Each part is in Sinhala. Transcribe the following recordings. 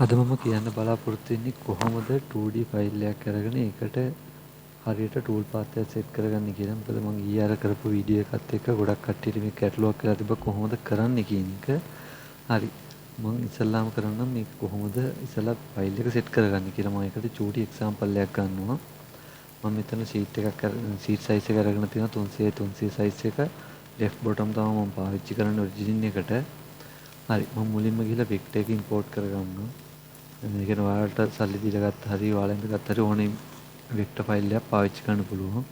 අද මම කියන්න බලාපොරොත්තු වෙන්නේ කොහොමද 2D ෆයිල් එකක් අරගෙන ඒකට හරියට ටූල් පාත් එකක් සෙට් කරගන්නේ කියලා. මොකද මම ඊයේ අර කරපු වීඩියෝ එකත් එක්ක ගොඩක් කට්ටියට මේ ගැටලුවක් වෙලා තිබ්බ කොහොමද කරන්නේ කියන එක. හරි. මම ඉස්සල්ලාම කරන්නම් මේක කොහොමද ඉස්සලා ෆයිල් එක සෙට් කරගන්නේ කියලා. මම ඒකට චූටි එක්සැම්පල් එකක් ගන්නවා. මම මෙතන ෂීට් සයිස් එක අරගෙන තියෙනවා 300 300 සයිස් එක. left bottom තමයි මම පාවිච්චි කරන්නේ ඔරිජිනල් එකට. හරි. මම මුලින්ම ගිහලා vector එක import කරගන්නවා. මේ කියන්නේ ඔයාලට සල්ලි දීලා ගත්ත හරි ඔයාලා ඉඳගත්ත හරි ඕනේ වෙක්ටර් ෆයිල් එකක් පාවිච්චි කරන්න පුළුවන්.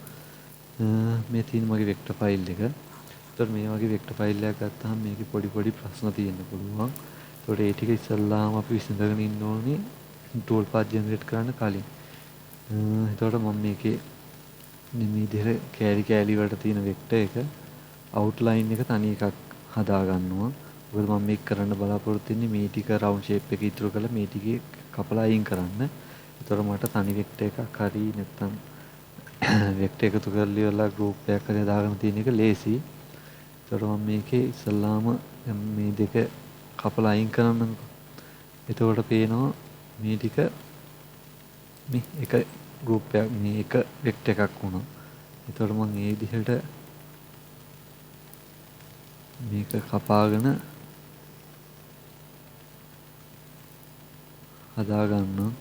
මේ තියෙන මගේ වෙක්ටර් ෆයිල් එක. ඒතකොට මේ වගේ වෙක්ටර් ෆයිල් එකක් ගත්තාම මේකේ පොඩි පොඩි ප්‍රශ්න තියෙන්න පුළුවන්. ඒතකොට ඒ ටික ඉස්සල්ලාම අපි විසඳගෙන ඉන්න ඕනේ ටූල් පාත් ජෙනරේට් කරන්න කලින්. ඒතකොට මම මේකේ මේ විදිහට කෑලි වලට තියෙන වෙක්ටර් එක අවුට්ලයින් එක තනි එකක් හදා ගන්නවා. මොකද මම මේක කරන්න බලාපොරොත්තු වෙන්නේ මේ ටික රවුන්ඩ් ෂේප් එක ඉතුරු කරලා මේ ටිකේ කපලා අයින් කරන්න. ඒතකොට මට තනි වෙක්ටර් එකක් හරි නැත්නම් වෙක්ටර් එකතු කරලා ඉවරලා ගෲප් එකක් හරි හදාගන්න තියෙන එක ලේසි. ඒතකොට මම මේකේ ඉස්සල්ලාම මේ දෙක කපලා අයින් කරන්නම්කෝ. එතකොට පේනවා මේ ටික මේ එක ගෲප් එකක් මේ එක වෙක්ටර් එකක් වුණා. එතකොට මම මේ විදිහට මේක කපාගෙන හදා ගන්නවා.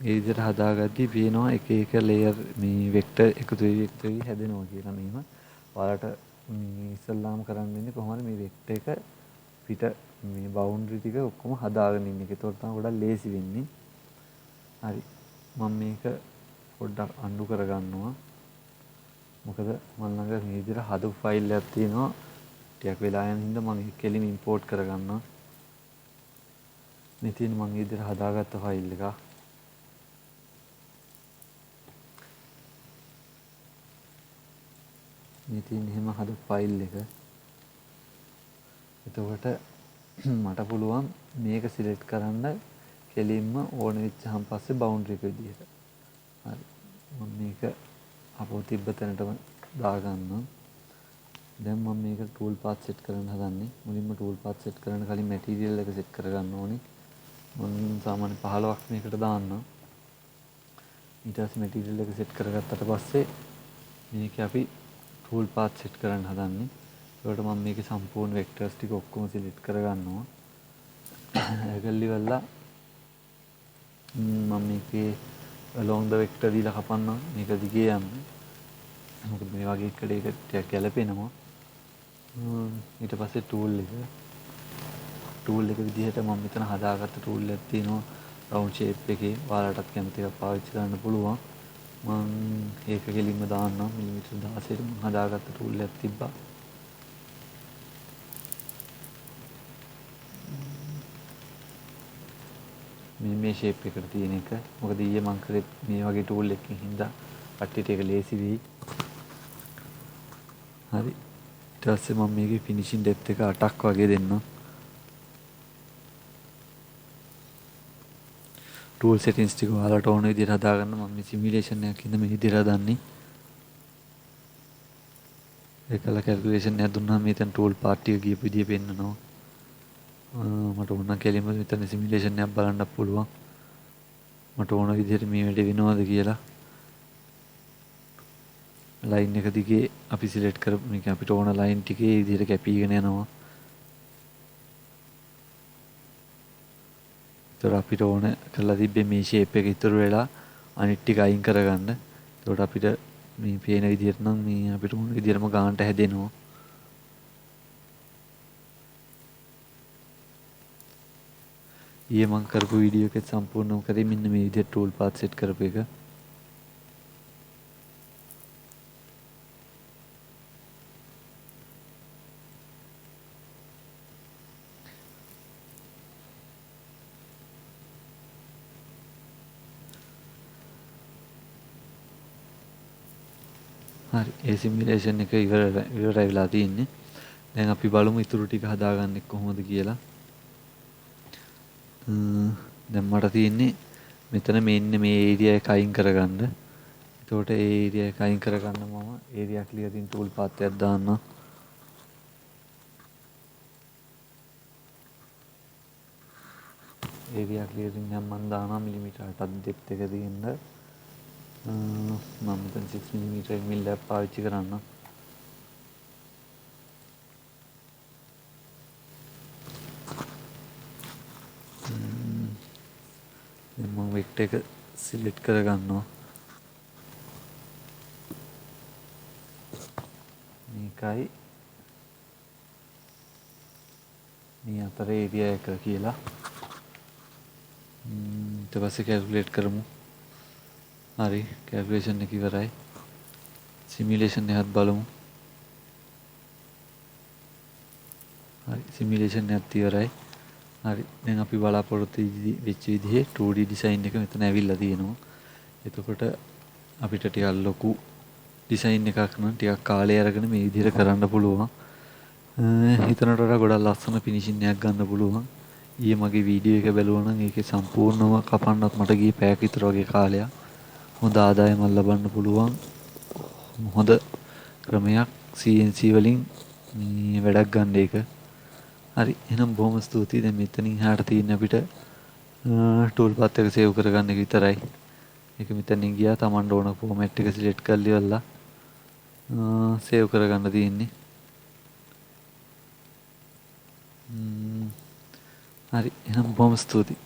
ඒ විදිහට හදාගද්දී පේනවා එක එක ලේයර් මේ වෙක්ටර් එකතු වෙවි හැදෙනවා කියලා මෙහෙම. ඔයාලට මේ ඉස්සල්ලාම කරන්න වෙන්නේ කොහොමද මේ වෙක්ටර් එක පිට මේ බවුන්ඩරි ටික ඔක්කොම හදාගෙන ඉන්න එක. ඒතකොට තමයි ගොඩක් ලේසි වෙන්නේ. හරි. මම මේක පොඩ්ඩක් අන්ඩු කරගන්නවා. මොකද මම ළඟ මේ විදිහට හදපු ෆයිල් එකක් තියෙනවා. ටිකක් වෙලා යන හින්දා මම ඒක කෙලින් ඉම්පෝට් කරගන්නවා. මේ තියෙන මම මේ විදිහට හදාගත්ත ෆයිල් එක. මේ තියෙන එහෙම හදපු ෆයිල් එක. එතකොට මට පුළුවන් මේක සිලෙක්ට් කරන්න කෙලින්ම ඕන වෙච්චාන් පස්සේ බවුන්ඩරි එක විදිහට. හරි. මම මේක අපෝ තිබ්බ තැනටම දාගන්නවා. දැන් මම මේක ටූල් පාත් සෙට් කරන්න හදන්නේ. මුලින්ම ටූල් පාත් සෙට් කරන්න කලින් මැටීරියල් එක සෙට් කරගන්න ඕනේ. මම සාමාන්‍ය 15ක් මේකට දාන්නම්. ඊට පස්සේ මැටීරියල් එක සෙට් කරගත්තට පස්සේ මේක අපි ටූල් පාත් සෙට් කරන්න හදන්නේ. ඒකට මම මේකේ සම්පූර්ණ වෙක්ටර්ස් ටික ඔක්කොම සිලෙක්ට් කරගන්නවා. ඒකල්ලි වෙලා මම මේකේ along the vector දීලා කපන්නම්. මේක දිගේ යන්න. මොකද මේ වගේ එකකට ඒක ටිකක් ගැලපෙනවා. ඊට පස්සේ ටූල් එක විදිහට මම මෙතන හදාගත්ත ටූල් එකක් තියෙනවා රවුන්ඩ් ෂේප් එකේ. ඔයාලටත් කැමති එකක් පාවිච්චි කරන්න පුළුවන්. මම ඒක කෙලින්ම දාන්නම්. මිලිමීටර් 16 මම හදාගත්ත ටූල් එකක් තිබ්බා. මේ ෂේප් එකට තියෙන එක. මොකද ඊයේ මම කරේ මේ වගේ ටූල් එකකින් හින්දා කට්ටියට ඒක ලේසි වෙයි. හරි. ඊට පස්සේ මම මේකේ ෆිනිෂින් ඩෙප්ත් එක 8ක් වගේ දෙන්නම්. ටූල් සෙටින්ග්ස් ටික ඔයාලට ඕන විදිහට හදාගන්න. මම මේ සිමියුලේෂන් එකක් ඉඳන් මේ විදිහට හදන්නේ. ඒකල කැල්කියුලේෂන් එකක් දුන්නාම මෙතන ටූල් පාර්ට් ටික ගියපු විදිහ පෙන්නනවා. මට ඕන නම් කෙලින්ම මෙතන සිමියුලේෂන් එකක් බලන්නත් පුළුවන්. මට ඕන විදිහට මේ වැඩේ වෙනවද කියලා. ලයින් එක දිගේ අපි සිලෙක්ට් කරපු මේක අපිට ඕන ලයින් ටිකේ මේ විදිහට කැපීගෙන යනවා. ඒතර අපිට ඕන කරලා තිබ්බේ මේ ෂේප් එක ඉතුරු වෙලා අනිත් ටික අයින් කරගන්න. ඒකට අපිට මේ පේන විදිහට නම් මේ අපිට ඕන විදිහටම ගානට හැදෙනවා. ඊයේ මම කරපු වීඩියෝ එකේ සම්පූර්ණව කරේ මෙන්න මේ විදිහට ටූල් පාත් සෙට් කරපු එක. හරි. ඒ සිමියුලේෂන් එක ඉවරයි වෙලා තියෙන්නේ. දැන් අපි බලමු ඉතුරු ටික හදාගන්නේ කොහොමද කියලා. දැන් මට තියෙන්නේ මෙතන මෙන්න මේ ඒරියා එක අයින් කරගන්න. එතකොට ඒ ඒරියා එක අයින් කරගන්න මම ඒරියා ක්ලියරින් ටූල් පාත් එකක් දාන්නම්. ඒරියා ක්ලියරින් නම් මම දානවා මිලිමීටර් 8ක් ඩෙප්ත් එක තියෙන්න. මම මෙතන 6mm මිල් එකක් පාවිච්චි කරන්නම්. දැන් මම වෙක්ටර් එක සිලෙක්ට් කරගන්නවා. මේකයි මේ අතර ඒරියා එක කියලා. ඊට පස්සේ කැල්කියුලේට් කරමු. හරි, කැල්කියුලේෂන් එක ඉවරයි. සිමියුලේෂන් එකත් බලමු. හරි, සිමියුලේෂන් එකත් ඉවරයි. හරි, දැන් අපි බලාපොරොත්තු වෙච්ච විදිහේ 2D ඩිසයින් එක මෙතන ඇවිල්ලා තියෙනවා. එතකොට අපිට ටිකක් ලොකු ඩිසයින් එකක් නම් ටිකක් කාලය අරගෙන මේ විදිහට කරන්න පුළුවන්. හිතනට වඩා ගොඩක් ලස්සන ෆිනිෂින් එකක් ගන්න පුළුවන්. ඊයේ මගේ වීඩියෝ එක බැලුවා නම් ඒකේ සම්පූර්ණව කපන්නත් මට ගියේ පැයක් විතර වගේ කාලයක්. හොඳ ආදායමක් ලබන්න පුළුවන්. හොඳ ක්‍රමයක් CNC වලින් මේ වැඩක් ගන්න එක. හරි, එහෙනම් බොහොම ස්තුතියි. දැන් මෙතනින් එහාට තියෙන අපිට ටූල් පාත් එක සේව් කරගන්න එක විතරයි. ඒක මෙතනින් ගියා තමන්ට ඕන ෆෝමැට් එක සිලෙක්ට් කරලා ඉවරලා සේව් කරගන්න තියෙන්නේ. හරි, එහෙනම් බොහොම ස්තුතියි.